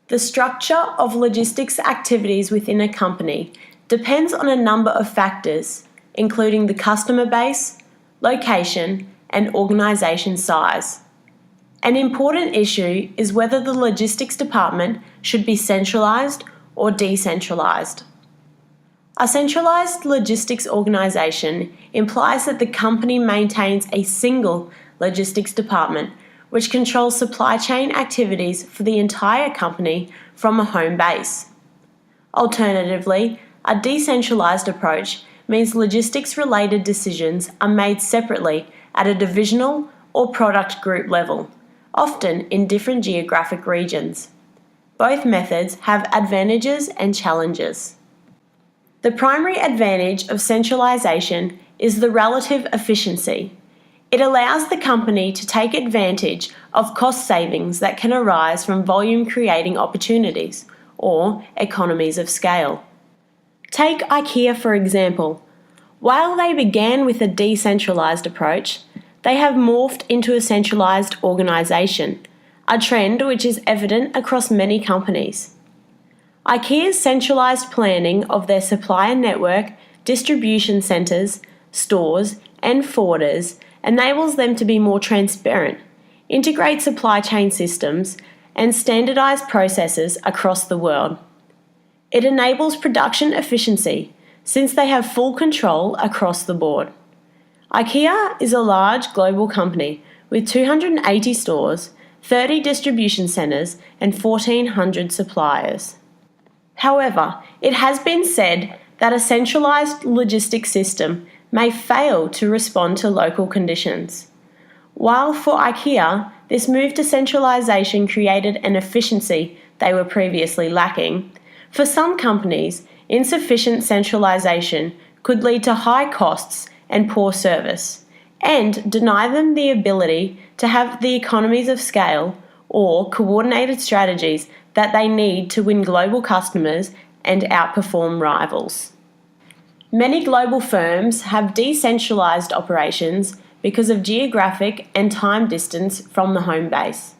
The structure of logistics activities within a company depends on a number of factors, including the customer base, location, and organisation size. An important issue is whether the logistics department should be centralised or decentralised. A centralised logistics organisation implies that the company maintains a single logistics department which controls supply chain activities for the entire company from a home base. Alternatively, a decentralised approach means logistics-related decisions are made separately at a divisional or product group level, often in different geographic regions. Both methods have advantages and challenges. The primary advantage of centralisation is the relative efficiency. It allows the company to take advantage of cost savings that can arise from volume-creating opportunities, or economies of scale. Take Ikea for example. While they began with a decentralised approach, they have morphed into a centralised organisation, a trend which is evident across many companies. Ikea's centralised planning of their supplier network, distribution centres, stores, and forwarders enables them to be more transparent, integrate supply chain systems, and standardise processes across the world. It enables production efficiency, since they have full control across the board. Ikea is a large global company with 280 stores, 30 distribution centres, and 1,400 suppliers. However, it has been said that a centralised logistics system may fail to respond to local conditions. While for Ikea, this move to centralisation created an efficiency they were previously lacking, for some companies, insufficient centralisation could lead to high costs and poor service, and deny them the ability to have the economies of scale or coordinated strategies that they need to win global customers and outperform rivals. Many global firms have decentralised operations because of geographic and time distance from the home base.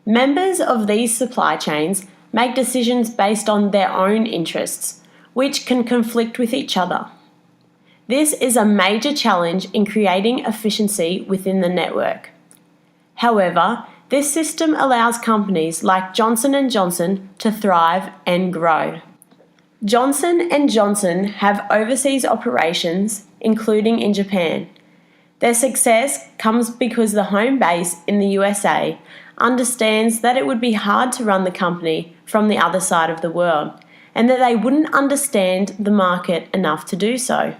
Members of these supply chains make decisions based on their own interests, which can conflict with each other. This is a major challenge in creating efficiency within the network. However, this system allows companies like Johnson & Johnson to thrive and grow. Johnson & Johnson have overseas operations, including in Japan. Their success comes because the home base in the USA understands that it would be hard to run the company from the other side of the world, and that they wouldn't understand the market enough to do so.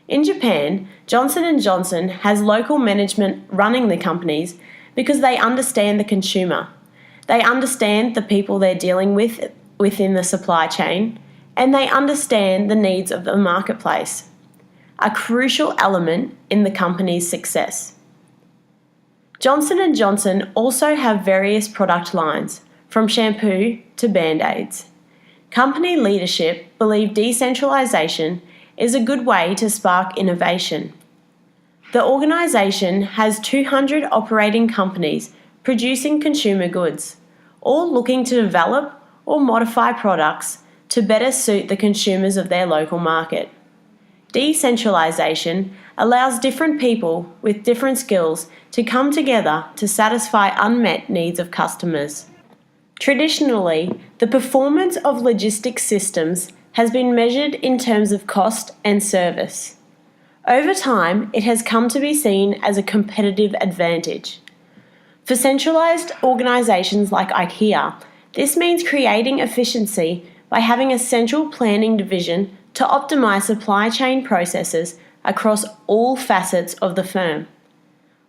In Japan, Johnson & Johnson has local management running the companies because they understand the consumer. They understand the people they're dealing with within the supply chain, and they understand the needs of the marketplace, a crucial element in the company's success. Johnson & Johnson also have various product lines, from shampoo to Band-Aids. Company leadership believe decentralisation is a good way to spark innovation. The organisation has 200 operating companies producing consumer goods, all looking to develop or modify products to better suit the consumers of their local market. Decentralisation allows different people with different skills to come together to satisfy unmet needs of customers. Traditionally, the performance of logistics systems has been measured in terms of cost and service. Over time, it has come to be seen as a competitive advantage. For centralised organisations like Ikea, this means creating efficiency by having a central planning division to optimise supply chain processes across all facets of the firm.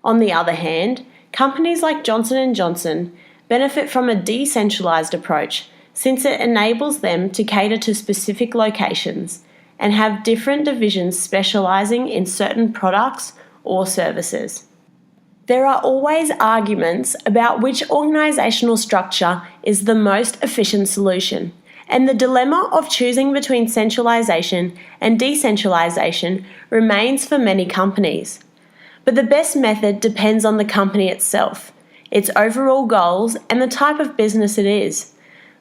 On the other hand, companies like Johnson & Johnson benefit from a decentralised approach, since it enables them to cater to specific locations and have different divisions specialising in certain products or services. There are always arguments about which organisational structure is the most efficient solution, and the dilemma of choosing between centralisation and decentralisation remains for many companies. But the best method depends on the company itself, its overall goals, and the type of business it is.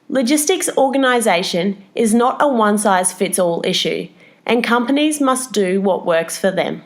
Logistics organisation is not a one-size-fits-all issue, and companies must do what works for them.